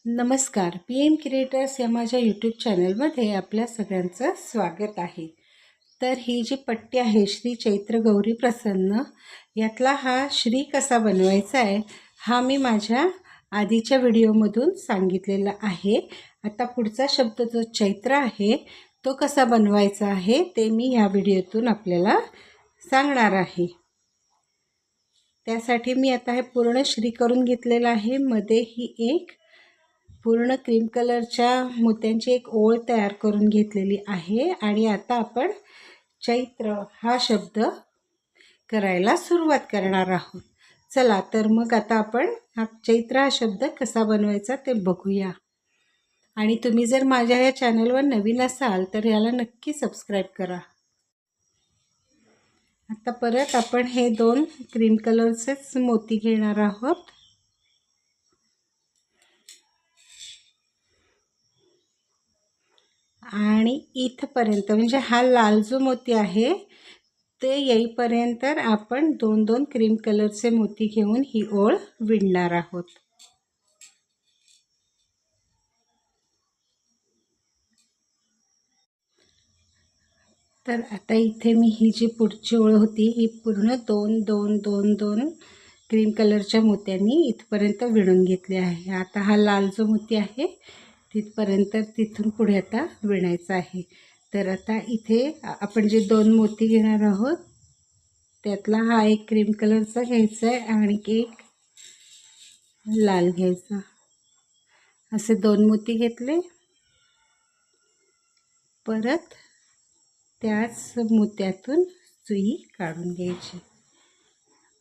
नमस्कार. PM creators या माझ्या यूट्यूब चॅनलमध्ये आपल्या सगळ्यांचं स्वागत आहे. तर ही जी पट्टी आहे श्री चैत्र गौरी प्रसन्न, यातला हा श्री कसा बनवायचा आहे हा मी माझ्या आधीच्या व्हिडिओमधून सांगितलेला आहे. आता पुढचा शब्द जो चैत्र आहे तो कसा बनवायचा आहे ते मी ह्या व्हिडिओतून आपल्याला सांगणार आहे. त्यासाठी मी आता हे पूर्ण श्री करून घेतलेलं आहे. मध्ये ही एक पूर्ण क्रीम कलरच्या मोत्यांची एक ओळ तयार करून घेतलेली आहे आणि आता आपण चैत्र हा शब्द करायला सुरुवात करणार आहोत. चला तर मग आता आपण हा चैत्र हा शब्द कसा बनवायचा ते बघूया. आणि तुम्ही जर माझ्या या चॅनलवर नवीन असाल तर याला नक्की सबस्क्राईब करा. आता परत आपण हे दोन क्रीम कलरचेच मोती घेणार आहोत आणि इथपर्यंत म्हणजे हा लाल जो मोती आहे ते येईपर्यंत आपण दोन दोन क्रीम कलरचे मोती घेऊन ही ओळ विणणार आहोत. तर आता इथे मी ही जी पुढची ओळ होती ही पूर्ण दोन दोन दोन दोन क्रीम कलरच्या मोत्यांनी इथपर्यंत विणून घेतली आहे. आता हा लाल जो मोती आहे तिथपर्यंत तिथून पुढे आता विणायचा आहे. तर आता इथे आपण जे दोन मोती घेणार आहोत त्यातला हा एक क्रीम कलरचा घ्यायचा आहे आणि एक लाल घ्यायचा. असे दोन मोती घेतले. परत त्याच मोत्यातून सुई काढून घ्यायची.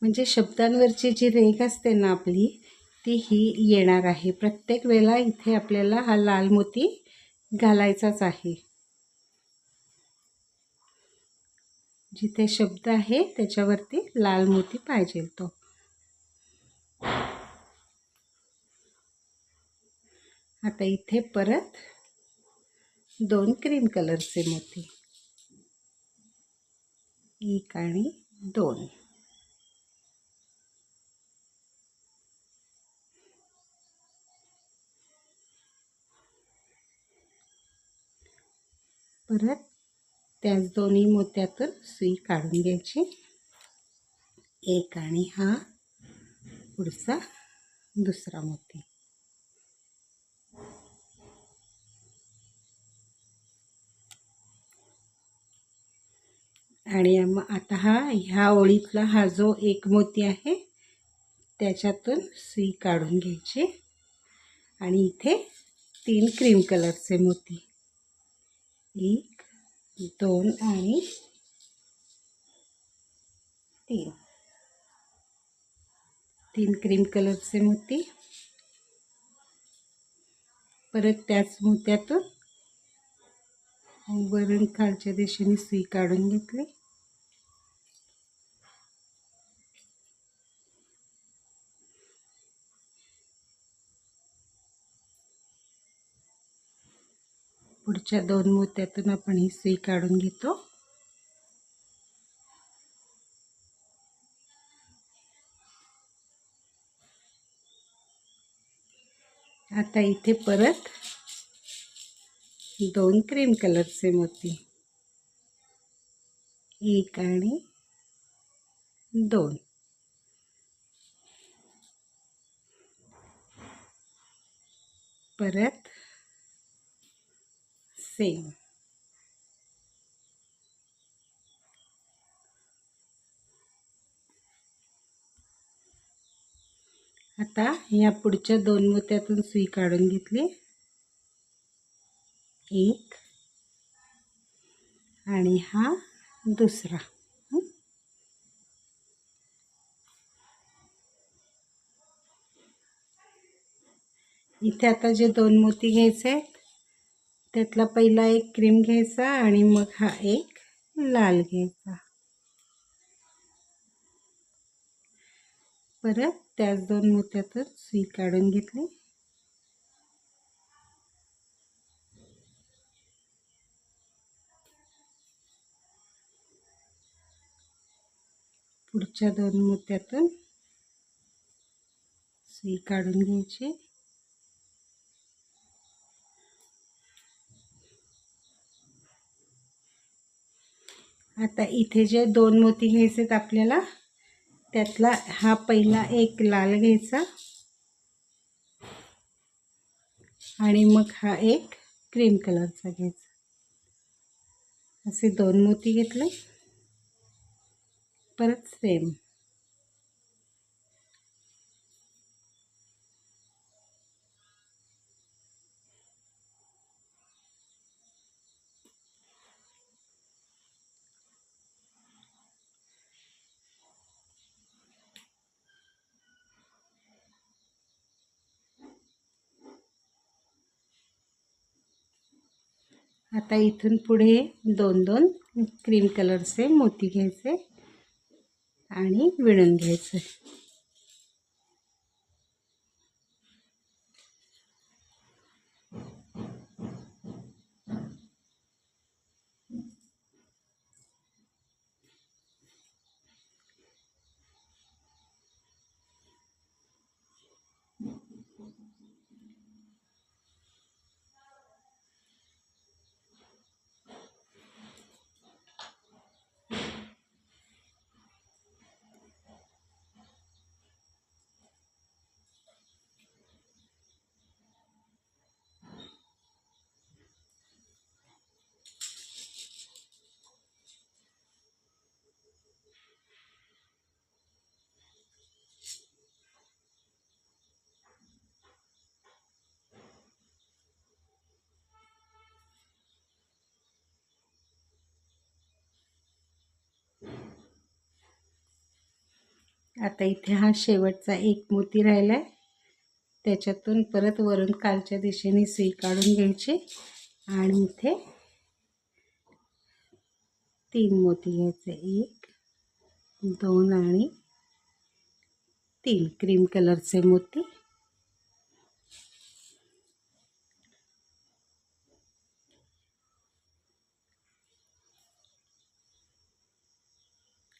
म्हणजे शब्दांवरची जी रेघ असते ना आपली ती ही येणार आहे. प्रत्येक वेळेला इथे आपल्याला हा लाल मोती घालायचाच आहे. जिथे शब्द आहे त्याच्यावरती लाल मोती पाहिजे तो. आता इथे परत दोन क्रीम कलरचे मोती, एक आणि दोन. परत त्याच दोन्ही मोत्यातून सुई काढून घ्यायची. एक आणि हा पुढचा दुसरा मोती. आणि मग आता ह्या ओळीतला हा जो एक मोती आहे त्याच्यातून सुई काढून घ्यायची आणि इथे तीन क्रीम कलरचे मोती, एक दोन आणि तीन. तीन क्रीम कलरचे मोती. परत त्याच मोत्यातून वरून खालच्या दिशेने सुई काढून घेतली. पुढच्या दोन मोत्यातून आपण ही सुई काढून घेतो. आता इथे परत दोन क्रीम कलरचे मोती, एक आणि दोन. परत सेम. आता या पुढच्या दोन मोत्यातून सुई काढून घेतली, एक आणि हा दुसरा. इथे आता जे दोन मोती घ्यायचे आहेत त्यातला पहिला एक क्रीम घ्यायचा आणि मग हा एक लाल घ्यायचा. परत त्याच दोन मोत्यातून सुई काढून घेतली. पुढच्या दोन मोत्यातून सुई काढून घ्यायची. आता इथे जे 2 मोती घ्यायचेत आपल्याला, त्यातला हा पहिला एक लाल घ्यायचा आणि मग हा एक क्रीम कलरचा घ्यायचा. असे 2 मोती घेतले. परत सेम आता इथून पुढे 2-2 क्रीम कलरचे मोती घ्यायचे आणि विणून घ्यायचे. आता इथे हा शेवटचा एक मोती राहिला आहे, त्याच्यातून परत वरून खालच्या दिशेने सुई काढून घ्यायची आणि इथे 3 मोती घ्यायचे. 1 2 आणि 3 क्रीम कलरचे मोती.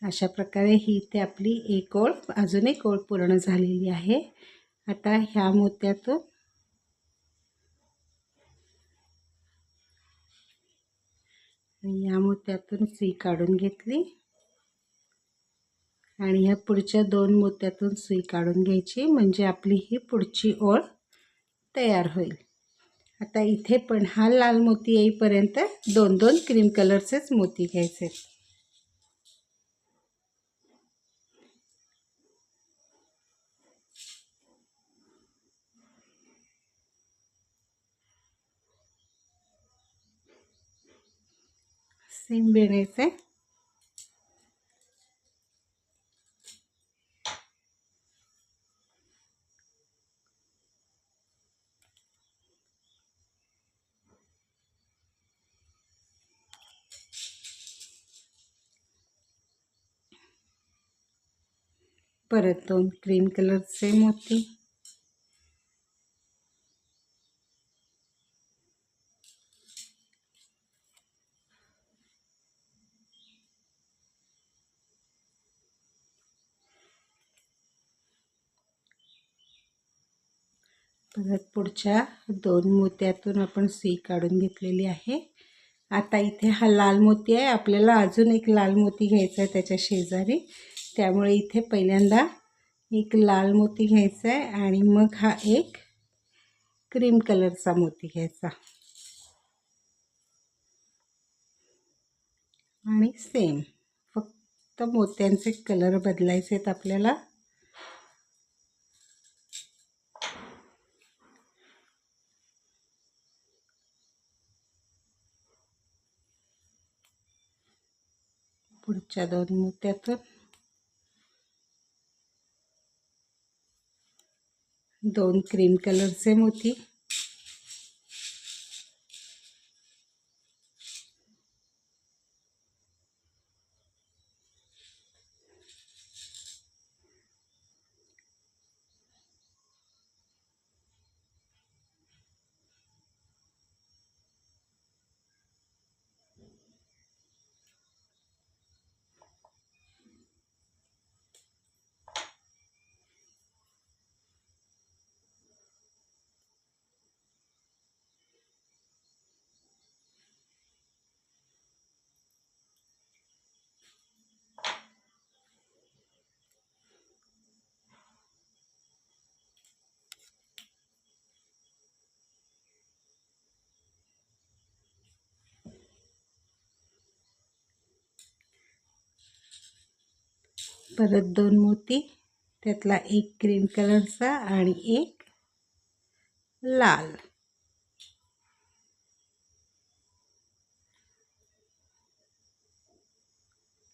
अशा प्रकारे ही इथे आपली एक ओळ, अजून एक ओळ पूर्ण झालेली आहे. आता ह्या मोत्यातून या मोत्यातून सुई काढून घेतली आणि ह्या पुढच्या 2 मोत्यातून सुई काढून घ्यायची, म्हणजे आपली ही पुढची ओळ तयार होईल. आता इथे पण हा लाल मोती येईपर्यंत 2-2 क्रीम कलरचेच मोती घ्यायचे. सेम विणायचे. परत 2 क्रीम कलरचे मोती. परत पुढच्या 2 मोत्यातून आपण सुई काढून घेतलेली आहे. आता इथे हा लाल मोती आहे, आपल्याला अजून एक लाल मोती घ्यायचा आहे त्याच्या शेजारी. त्यामुळे इथे पहिल्यांदा एक लाल मोती घ्यायचा आहे आणि मग हा एक क्रीम कलरचा मोती घ्यायचा आणि सेम फक्त मोत्यांचे कलर बदलायचे आहेत आपल्याला. पुढच्या 2 मोत्यातून 2 क्रीम कलरचे मोती. परत 2 मोती, त्यातला एक क्रीम कलरचा आणि एक लाल.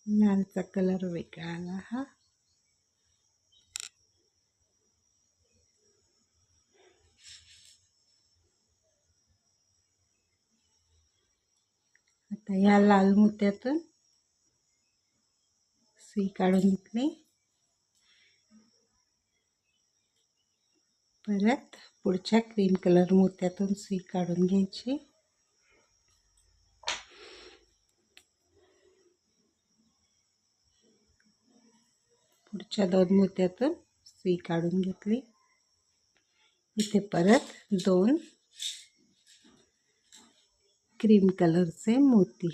लालचा कलर वेगळा आला हा. आता ह्या लाल मोत्यातून सुई काढून घेतली. परत पुढच्या क्रीम कलर मोत्यातून सुई काढून घ्यायची. पुढच्या 2 मोत्यातून सुई काढून घेतली. इथे परत 2 क्रीम कलरचे मोती.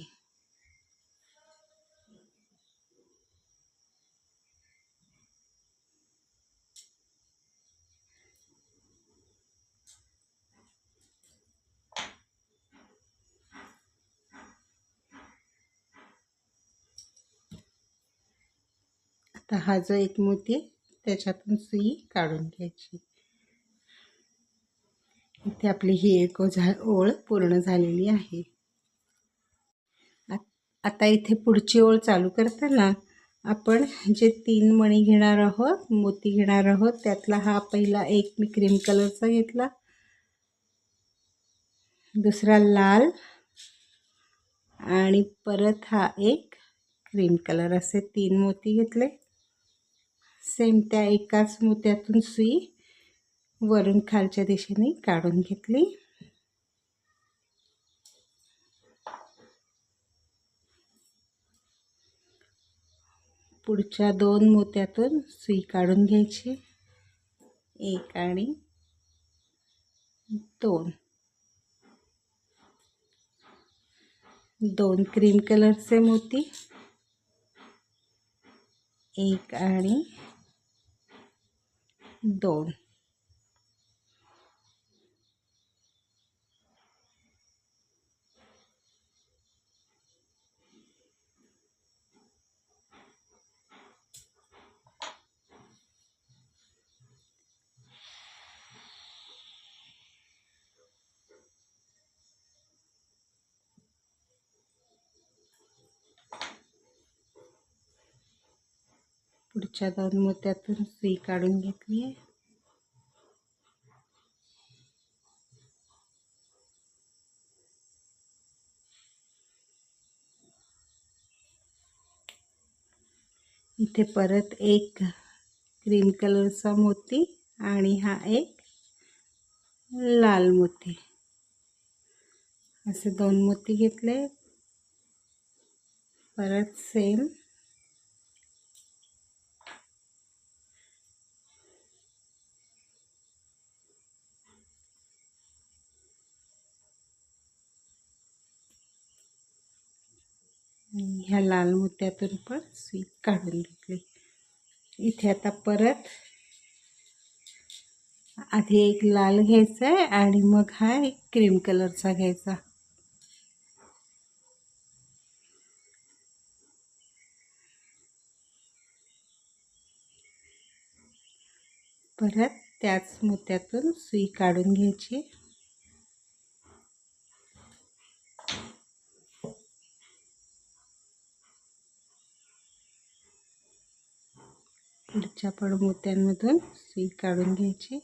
आता हा जो एक मोती त्याच्यातून सुई काढून घ्यायची. इथे आपली ही एक ओळ पूर्ण झालेली आहे. आता इथे पुढची ओळ चालू करताना आपण जे 3 मणी घेणार आहोत, मोती घेणार आहोत, त्यातला हा पहिला एक मी क्रीम कलरचा घेतला, दुसरा लाल आणि परत हा एक क्रीम कलर, असे 3 मोती घेतले. सेम त्या एकाच मोत्यातून सुई वरून खालच्या दिशेने काढून घेतली. पुढच्या 2 मोत्यातून सुई काढून घ्यायची. 1 आणि 2. 2 क्रीम कलरचे मोती, 1 आणि 2. पुढच्या 2 मोत्यातून सुई काढून घेतली आहे. इथे परत एक क्रीम कलरचा मोती आणि हा एक लाल मोती, असे 2 मोती घेतले. परत सेम ह्या लाल मोत्यातून पण सुई काढून घेतली. इथे आता परत आधी एक लाल घ्यायचा आहे आणि मग हा एक क्रीम कलरचा घ्यायचा. परत त्याच मोत्यातून सुई काढून घ्यायची. पुढच्या पण मोत्यांमधून सुई काढून घ्यायची.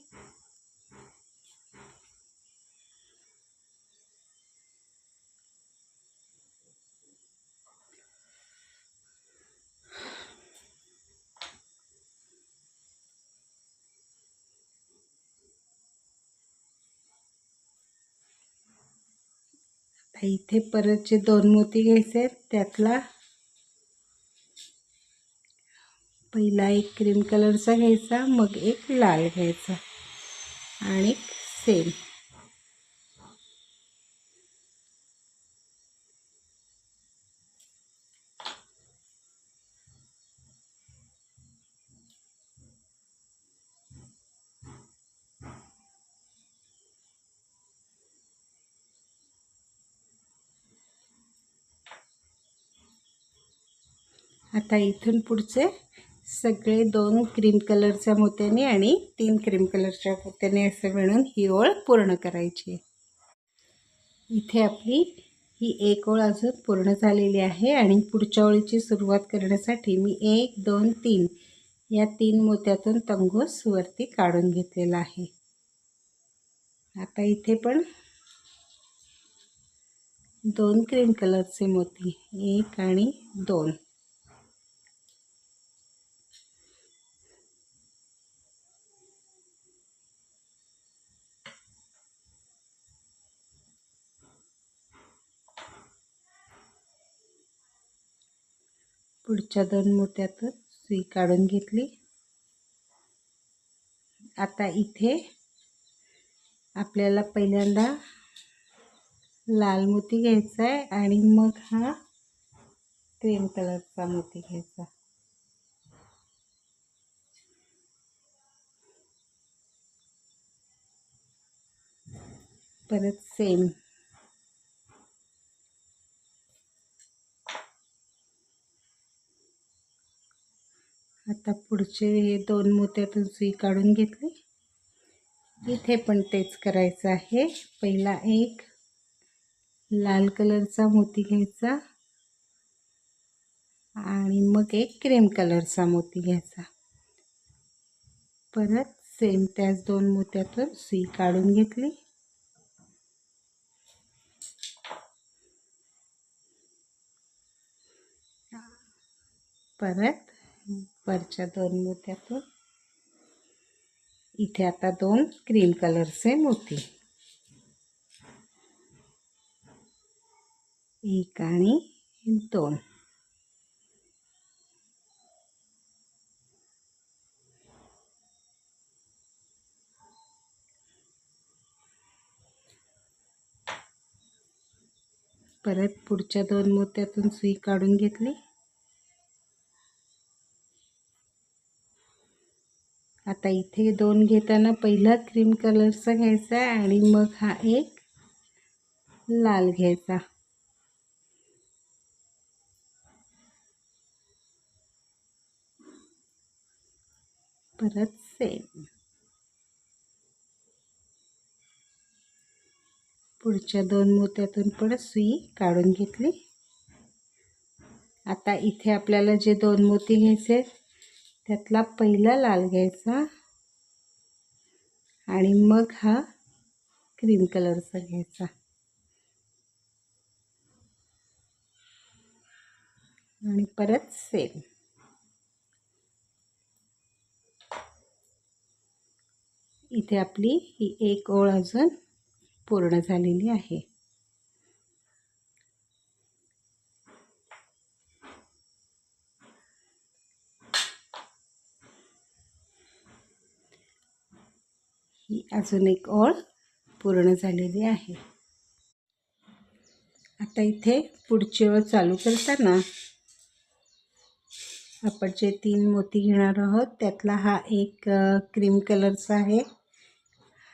इथे परत जे 2 मोती घ्यायचे आहेत, त्यातला पहिला एक क्रीम कलरचा घ्यायचा, मग एक लाल घ्यायचा आणि सेम आता इथून पुढचे सगळे 2 क्रीम कलरच्या मोत्याने आणि 3 क्रीम कलरच्या मोत्याने असं मिळून ही ओळ पूर्ण करायची. इथे आपली ही एक ओळ अजून पूर्ण झालेली आहे आणि पुढच्या ओळीची सुरुवात करण्यासाठी मी 1 2 3 या 3 मोत्यातून तंगोस वरती काढून घेतलेला आहे. आता इथे पण 2 क्रीम कलरचे मोती 1 आणि 2. पुढच्या 2 मोत्यातून सुई काढून घेतली. आता इथे आपल्याला पहिल्यांदा लाल मोती घ्यायचा आहे आणि मग हा क्रीम कलरचा मोती घ्यायचा. परत सेम आता पुढचे 2 मोत्यातून सुई काढून घेतली. इथे पण तेच करायचं आहे. पहिला एक लाल कलरचा मोती घ्यायचा आणि मग एक क्रीम कलरचा मोती घ्यायचा. परत सेम त्याच 2 मोत्यातून सुई काढून घेतली. परत वरच्या 2 मोत्यातून इथे आता 2 क्रीम कलरचे मोती 1 आणि 2. परत पुढच्या 2 मोत्यातून सुई काढून घेतली. आता इथे 2 घेताना पहिला क्रीम कलरचा घ्यायचा आणि मग हा एक लाल घ्यायचा. परत सेम पुढच्या 2 मोत्यातून पण सुई काढून घेतली. आता इथे आपल्याला जे 2 मोती घ्यायचे त्यातला पहिला लाल घ्यायचा आणि मग हा क्रीम कलरचा घ्यायचा आणि परत सेम. इथे आपली ही एक ओळ अजून पूर्ण झालेली आहे. ही अजून एक ओळ पूर्ण झालेली आहे. आता इथे पुढची ओळ चालू करताना आपण जे 3 मोती घेणार आहोत त्यातला हा एक क्रीम कलरचा आहे,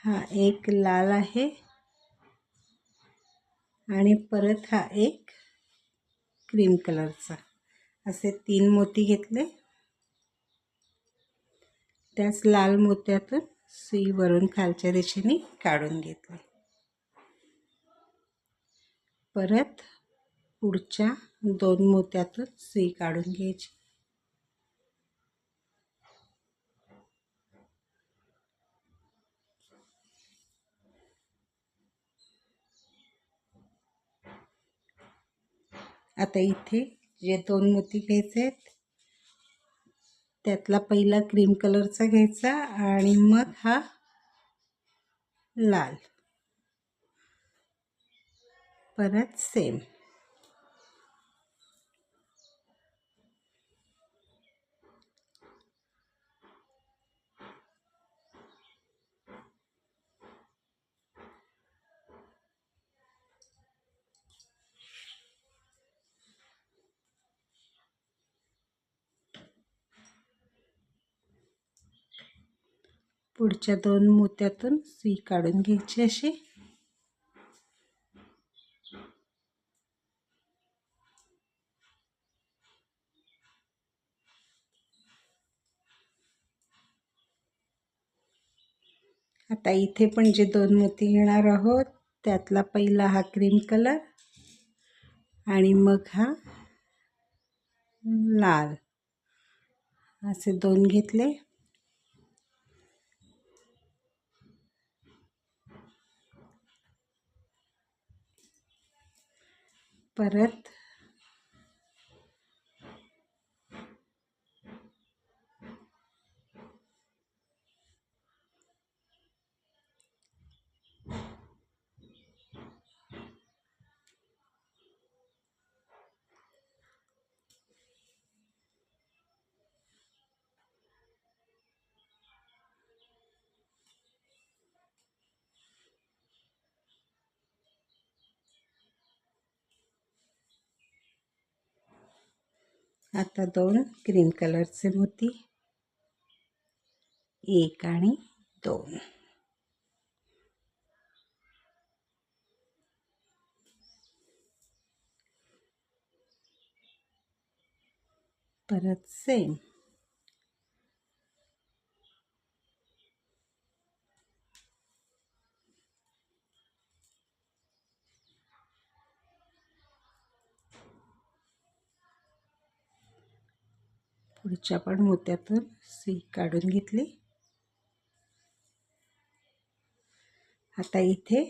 हा एक लाल आहे आणि परत हा एक क्रीम कलरचा, असे 3 मोती घेतले. त्याच लाल मोत्यातून सुई वरून खालच्या दिशेने काढून घेतली. परत पुढच्या 2 मोत्यातून सुई काढून घ्यायची. आता इथे जे 2 मोती घ्यायचे आहेत त्यातला पहिला क्रीम कलरचा घ्यायचा आणि मग हा लाल. परत सेम पुढच्या 2 मोत्यातून सुई काढून घ्यायची अशी. आता इथे पण जे 2 मोती घेणार आहोत त्यातला पहिला हा क्रीम कलर आणि मग हा लाल, असे 2 घेतले. परत आता 2 क्रीम कलरचे मोती, 1 आणि 2. परत सेम. पुढच्या पण मोत्यातून सुई काढून घेतली. आता इथे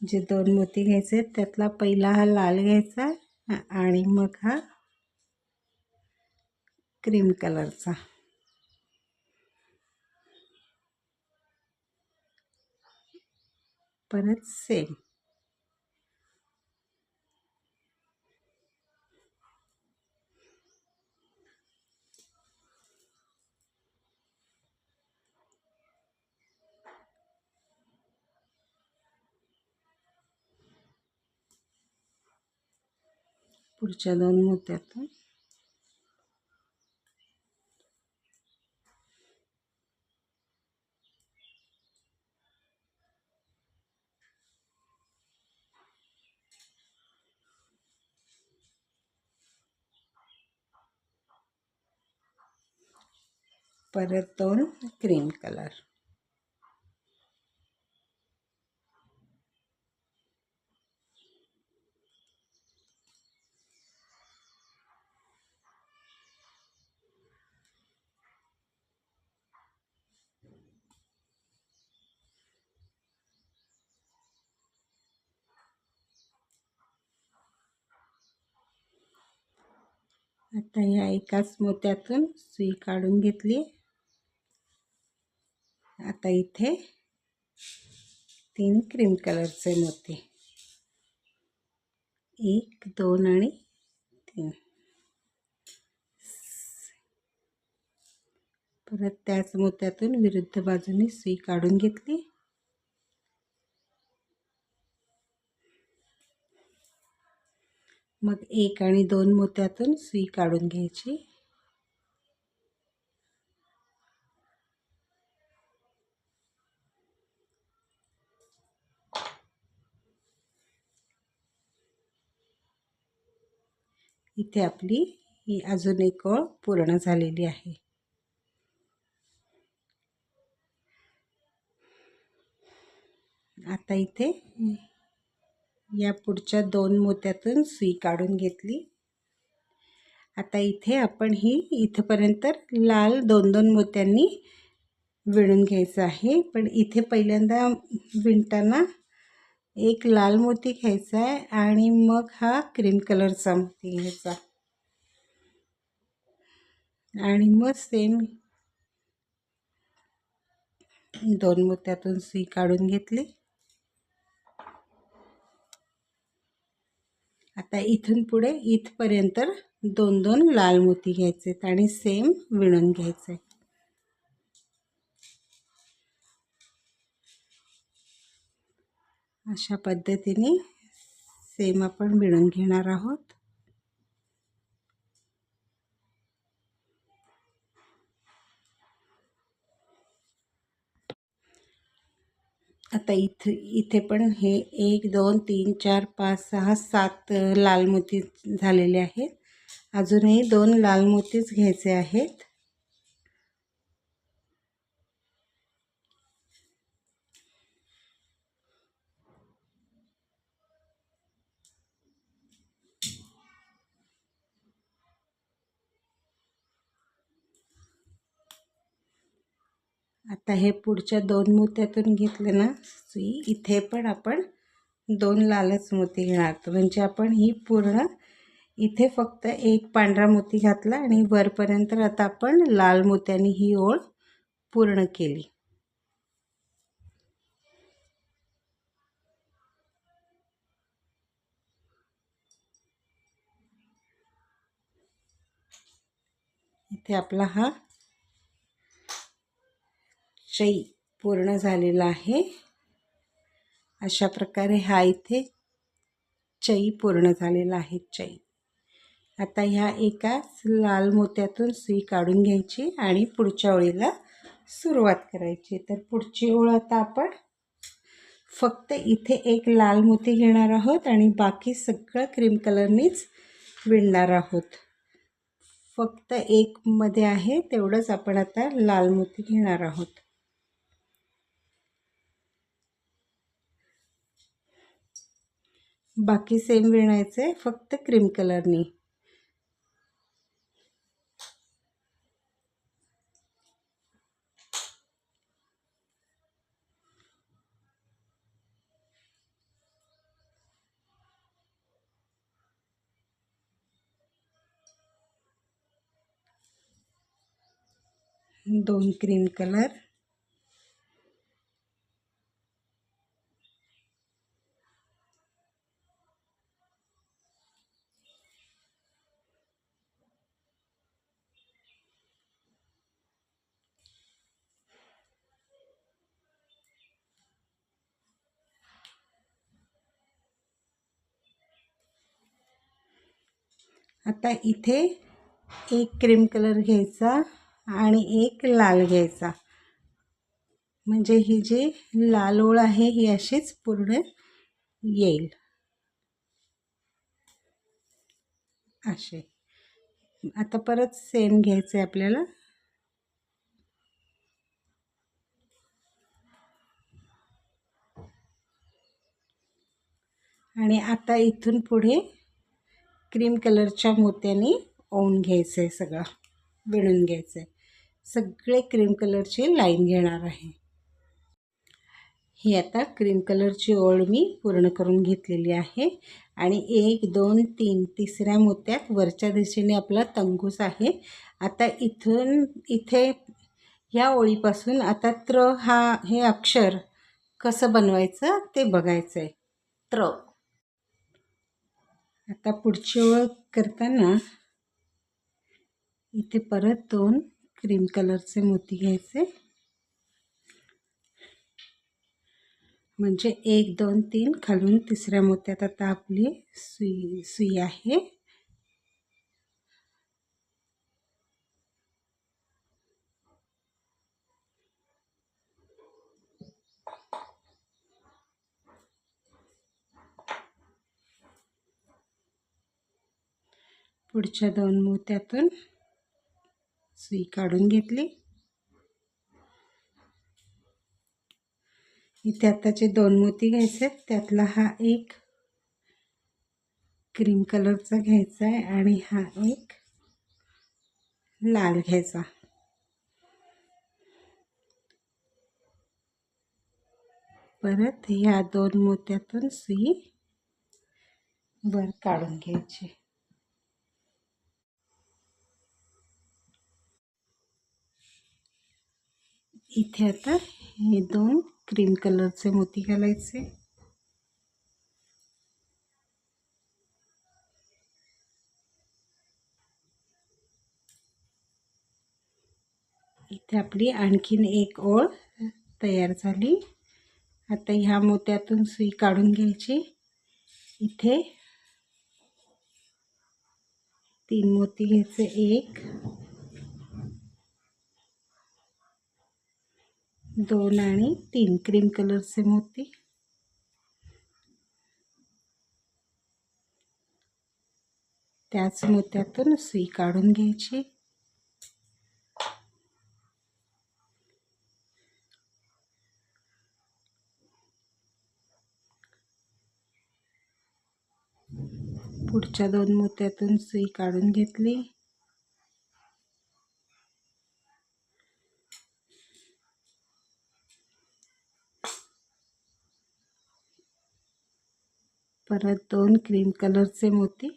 जे 2 मोती घ्यायचे त्यातला पहिला हा लाल घ्यायचा आणि मग हा क्रीम कलरचा. परत सेम. पुढच्या 2 मोत्यातून परत 2 क्रीम कलर. आता या एकाच मोत्यातून सुई काढून घेतली. आता इथे 3 क्रीम कलरचे मोती, 1 2 आणि 3. परत त्याच मोत्यातून विरुद्ध बाजूने सुई काढून घेतली. मग 1 आणि 2 मोत्यातून सुई काढून घ्यायची. इथे आपली ही अजून एक ओळ पूर्ण झालेली आहे. आता इथे या पुढच्या 2 मोत्यातून सुई काढून घेतली. आता इथे आपण ही इथपर्यंत लाल 2-2 मोत्यांनी विणून घ्यायचं आहे. पण इथे पहिल्यांदा विणताना एक लाल मोती घ्यायचा आहे आणि मग हा क्रीम कलरचा मोती घ्यायचा आणि मग सेम 2 मोत्यातून सुई काढून घेतली. आता इथून पुढे इथपर्यंत 2-2 लाल मोती घ्यायचे आणि सेम विणून घ्यायचे. अशा पद्धतीने सेम आपण विणून घेणार आहोत. आता इथे पण हे 1 2 3 4 5 6 7 लाल मोती झालेले आहेत. अजूनही 2 लाल मोतीच घ्यायचे आहेत. आता हे पुढच्या 2 मोत्यातून घेतले ना सुई, इथे पण आपण 2 लालच मोती घेणार. म्हणजे आपण ही पूर्ण इथे फक्त एक पांढरा मोती घातला आणि वरपर्यंत आता आपण लाल मोत्याने ही ओळ पूर्ण केली. इथे आपला हा चै पूर्ण झालेला आहे. अशा प्रकारे हा इथे चै पूर्ण झालेला आहे. चै आता ह्या एका लाल मोत्यातून सुई काढून घ्यायची आणि पुढच्या ओळीला सुरुवात करायची. तर पुढची ओळ आता आपण फक्त इथे एक लाल मोती घेणार आहोत आणि बाकी सगळं क्रीम कलरनीच विणणार आहोत. फक्त एक मध्ये आहे तेवढंच आपण आता लाल मोती घेणार आहोत. बाकी सेम विणायचे फक्त क्रीम कलरनी. दोन क्रीम कलर, आता इथे एक क्रीम कलर घ्यायचा आणि एक लाल घ्यायचा. म्हणजे ही जी लाल ओळ आहे ही अशीच पूर्ण येईल. असे आता परत सेम घ्यायचं आहे आपल्याला. आणि आता इथून पुढे क्रीम कलरच्या मोत्याने ओवून घ्यायचं आहे, सगळं विणून घ्यायचं आहे. सगळे क्रीम कलरची लाईन घेणार आहे. ही आता क्रीम कलरची ओळ मी पूर्ण करून घेतलेली आहे. आणि 1 2 3 तिसऱ्या मोत्यात वरच्या दिशेने आपला तंगूस आहे. आता इथून इथे या ओळीपासून आता हे अक्षर कसं बनवायचं ते बघायचं आहे. त्र. आता पुढची ओळ करताना इथे परत 2 क्रीम कलरचे मोती घ्यायचे. म्हणजे 1 2 3 खालून तिसऱ्या मोत्यात आता आपली सुई आहे. पुढच्या 2 मोत्यातून सुई काढून घेतली. इथे आताचे 2 मोती घ्यायचे, त्यातला हा एक क्रीम कलरचा घ्यायचा आहे आणि हा एक लाल घ्यायचा. परत ह्या 2 मोत्यातून सुई वर काढून घ्यायची. इथे आता हे 2 क्रीम कलरचे मोती घालायचे. इथे आपली आणखीन एक ओळ तयार झाली. आता ह्या मोत्यातून सुई काढून घ्यायची. इथे 3 मोती घ्यायचे, 1 2 आणि 3 क्रीम कलरचे मोती. त्याच मोत्यातून सुई काढून घ्यायची. पुढच्या 2 मोत्यातून सुई काढून घेतली. परत 2 क्रीम कलरचे मोती,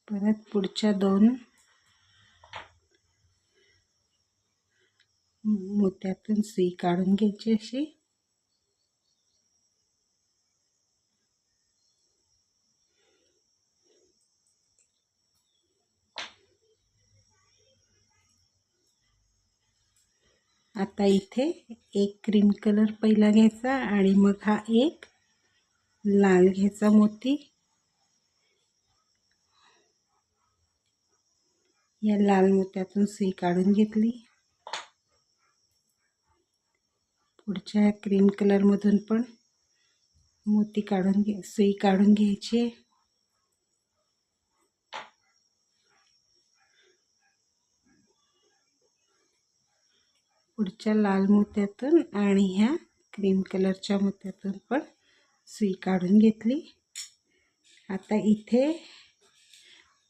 परत पुढच्या 2 मोत्यातून सुई काढून घ्यायची अशी, आता इथे एक क्रीम कलर पहिला घ्यायचा आणि मग हा एक लाल घ्यायचा मोती, या लाल मोत्यातून सुई काढून घेतली, पुढच्या क्रीम कलर मधून पण मोती काढून सुई काढून घ्यायची, पुढच्या लाल मोत्यातून आणि ह्या क्रीम कलरच्या मोत्यातून पण सुई काढून घेतली। आता इथे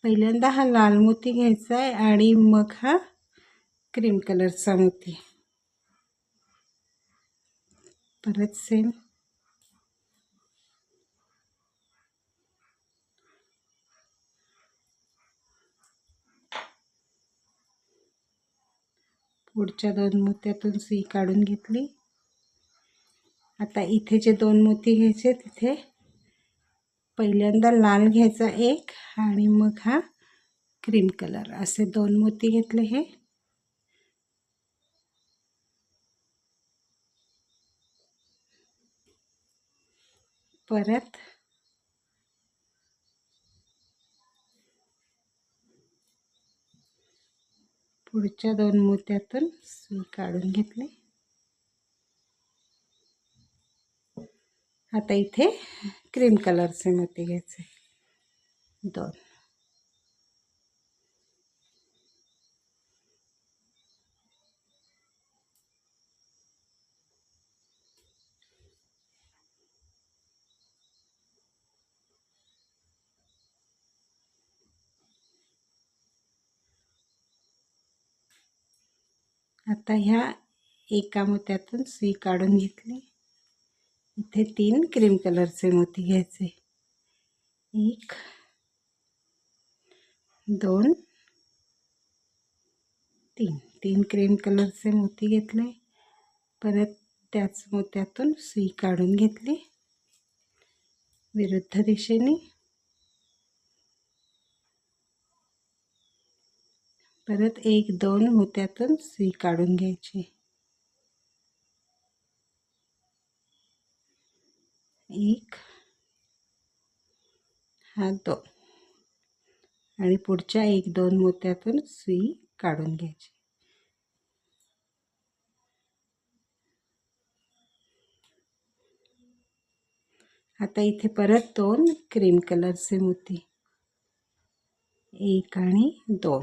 पहिल्यांदा हा लाल मोती घ्यायचा आहे आणि मग हा क्रीम कलरचा मोती, परत सेम पुढच्या 2 मोत्यातून सुई काढून घेतली। आता इथे जे 2 मोती घ्यायचे तिथे पहिल्यांदा लाल घ्यायचा एक आणि मग हा क्रीम कलर, असे 2 मोती घेतले हे, परत पुढच्या 2 मोत्यातून सुई काढून घेतली। आता इथे क्रीम कलरचे मोती घ्यायचे 2, आता ह्या एका मोत्यातून सुई काढून घेतली, इथे 3 क्रीम कलरचे मोती घ्यायचे, 1 2 3, 3 क्रीम कलरचे मोती घेतले, परत त्याच मोत्यातून सुई काढून घेतली विरुद्ध दिशेने, परत 1 2 मोत्यातून सुई काढून घ्यायची, 1 हा 2 आणि पुढच्या 1 2 मोत्यातून सुई काढून घ्यायची। आता इथे परत 2 क्रीम कलरचे मोती, 1 आणि 2,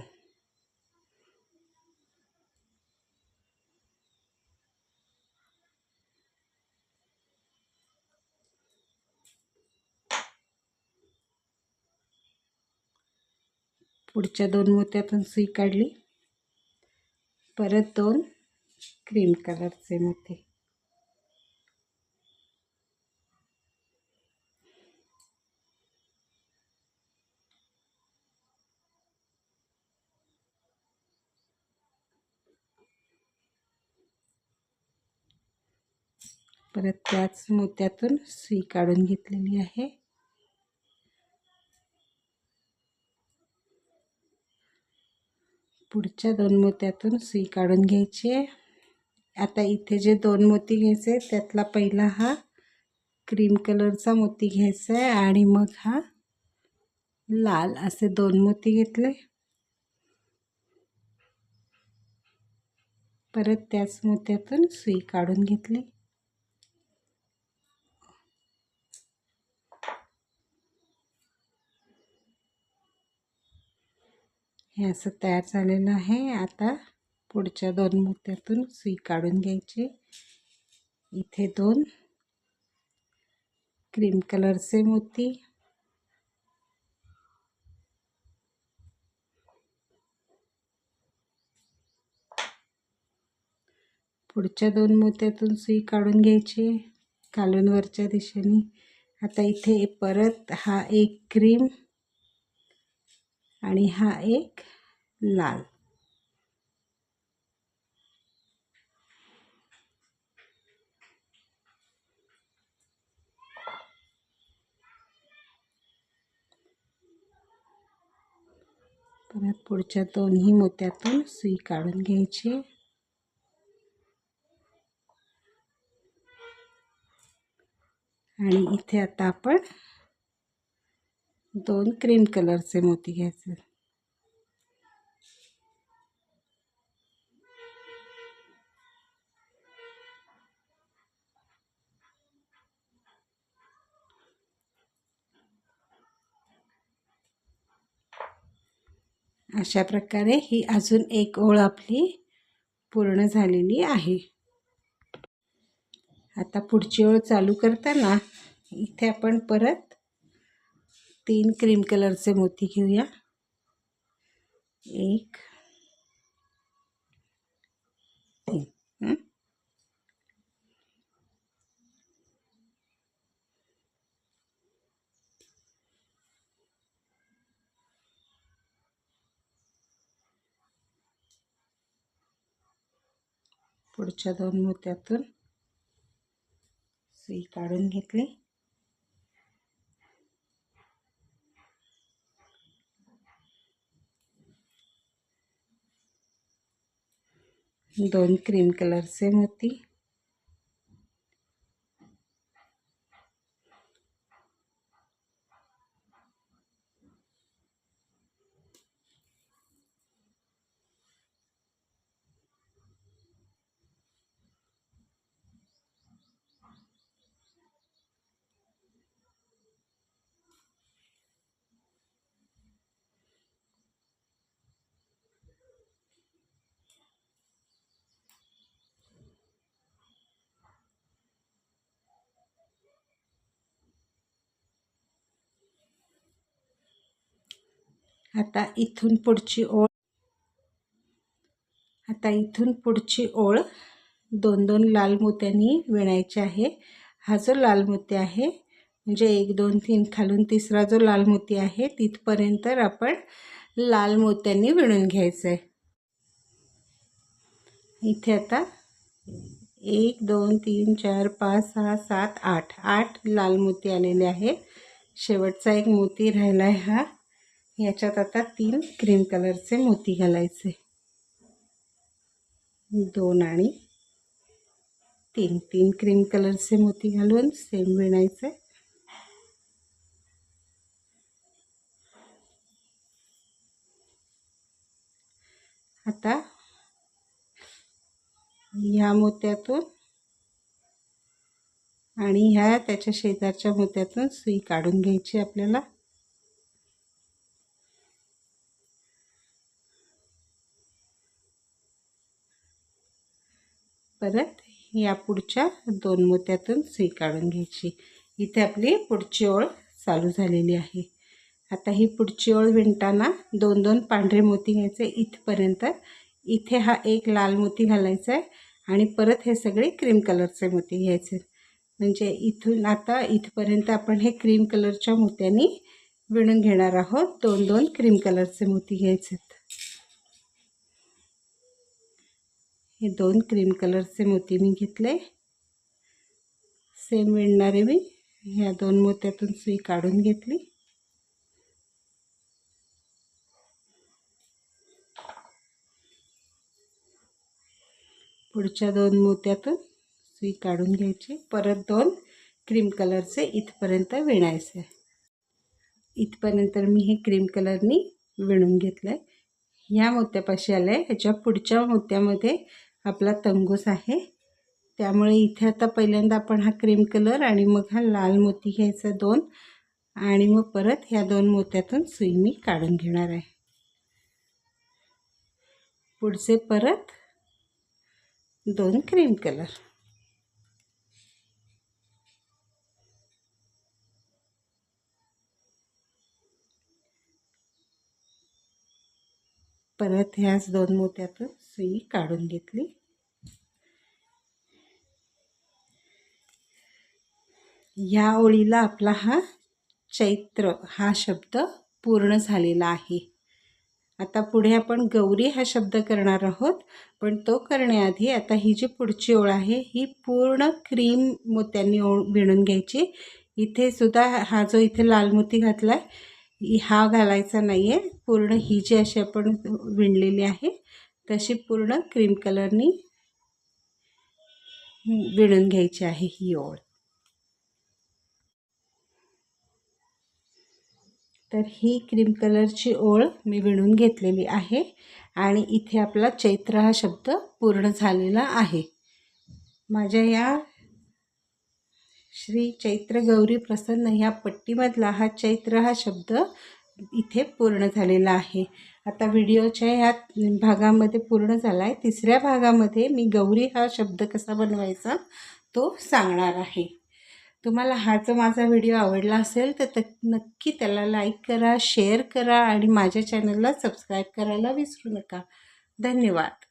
पुढच्या 2 मोत्यातून सुई काढली, परत 2 क्रीम कलरचे मोती, परत त्याच मोत्यातून सुई काढून घेतलेली आहे, पुढच्या 2 मोत्यातून सुई काढून घ्यायची आहे। आता इथे जे 2 मोती घ्यायचे त्यातला पहिला हा क्रीम कलरचा मोती घ्यायचा आहे आणि मग हा लाल, असे 2 मोती घेतले, परत त्याच मोत्यातून सुई काढून घेतली, हे असं तयार झालेलं आहे। आता पुढच्या 2 मोत्यातून सुई काढून घ्यायची. इथे 2 क्रीम कलरचे मोती, पुढच्या 2 मोत्यातून सुई काढून घ्यायची खालून वरच्या दिशेने. आता इथे परत हा एक क्रीम आणि हा एक लाल. परत पुढच्या 2ही मोत्यातून सुई काढून घ्यायची. आणि इथे आता आपण 2 क्रीम कलरचे मोती घ्यायचे. अशा प्रकारे ही अजून एक ओळ आपली पूर्ण झालेली आहे. आता पुढची ओळ चालू करताना इथे आपण परत 3 क्रीम कलरचे मोती घेऊया. 1 3 पुढच्या 2 मोत्यातून सुई काढून घेतली. 2 क्रीम कलरचे मोती, आता इथून पुढची ओळ 2-2 लाल मोत्यांनी विणायची आहे. हा जो लाल मोती आहे म्हणजे 1 2 3 खालून तिसरा जो लाल मोती आहे तिथपर्यंत आपण लाल मोत्यांनी विणून घ्यायचं आहे. इथे आता 1 2 3 4 5 6 7 8 लाल मोती आलेले आहेत. शेवटचा एक मोती राहिला आहे हा. याच्यात आता 3 क्रीम कलरचे मोती घालायचे. 2 आणि 3 क्रीम कलरचे मोती घालून सेम विणायचे. आता ह्या मोत्यातून आणि ह्या त्याच्या शेजारच्या मोत्यातून सुई काढून घ्यायची आपल्याला. परत या पुढच्या 2 मोत्यातून सुई काढून घ्यायची. इथे आपली पुढची ओळ चालू झालेली आहे. आता ही पुढची ओळ विणताना 2-2 पांढरे मोती घ्यायचे इथपर्यंत. इथे हा एक लाल मोती घालायचा आहे आणि परत हे सगळे क्रीम कलरचे मोती घ्यायचे. म्हणजे इथून आता इथपर्यंत आपण हे क्रीम कलरच्या मोत्यांनी विणून घेणार आहोत. 2-2 क्रीम कलरचे मोती घ्यायचे. हे 2 क्रीम कलरचे मोती मी घेतले. सेम विणणारे मी ह्या 2 मोत्यातून सुई काढून घेतली. पुढच्या 2 मोत्यातून सुई काढून घ्यायची. परत 2 क्रीम कलरचे इथपर्यंत विणायचे. इथपर्यंत मी हे क्रीम कलरनी विणून घेतलं आहे. ह्या मोत्यापाशी आलं आहे. ह्याच्या पुढच्या मोत्यामध्ये आपला तंगूस आहे. त्यामुळे इथे आता पहिल्यांदा आपण हा क्रीम कलर आणि मग हा लाल मोती घ्यायचा 2 आणि मग परत ह्या 2 मोत्यातून सुई मी काढून घेणार आहे. पुढचे परत 2 क्रीम कलर. परत ह्याच 2 मोत्यातून सुई काढून घेतली. ह्या ओळीला आपला हा चैत्र हा शब्द पूर्ण झालेला आहे. आता पुढे आपण गौरी हा शब्द करणार आहोत, पण तो करण्याआधी आता ही जी पुढची ओळ आहे ही पूर्ण क्रीम मोत्यांनी विणून घ्यायची. इथे सुद्धा हा जो इथे लाल मोती घातलाय हा घालायचा नाही आहे. पूर्ण ही जी अशी आपण विणलेली आहे तशी पूर्ण क्रीम कलरनी विणून घ्यायची आहे ही ओळ. तर ही क्रीम कलरची ओळ मी विणून घेतलेली आहे आणि इथे आपला चैत्र हा शब्द पूर्ण झालेला आहे. माझ्या या श्री चैत्र गौरी प्रसन्न ह्या पट्टीमधला हा चैत्र हा शब्द इथे पूर्ण झालेला आहे. आता व्हिडिओच्या ह्या भागामध्ये पूर्ण झाला आहे. तिसऱ्या भागामध्ये मी गौरी हा शब्द कसा बनवायचा तो सांगणार आहे. तुम्हाला हा जो माझा व्हिडिओ आवडला असेल तर नक्की त्याला लाईक करा, शेअर करा आणि माझ्या चॅनलला सबस्क्राईब करायला विसरू नका. धन्यवाद.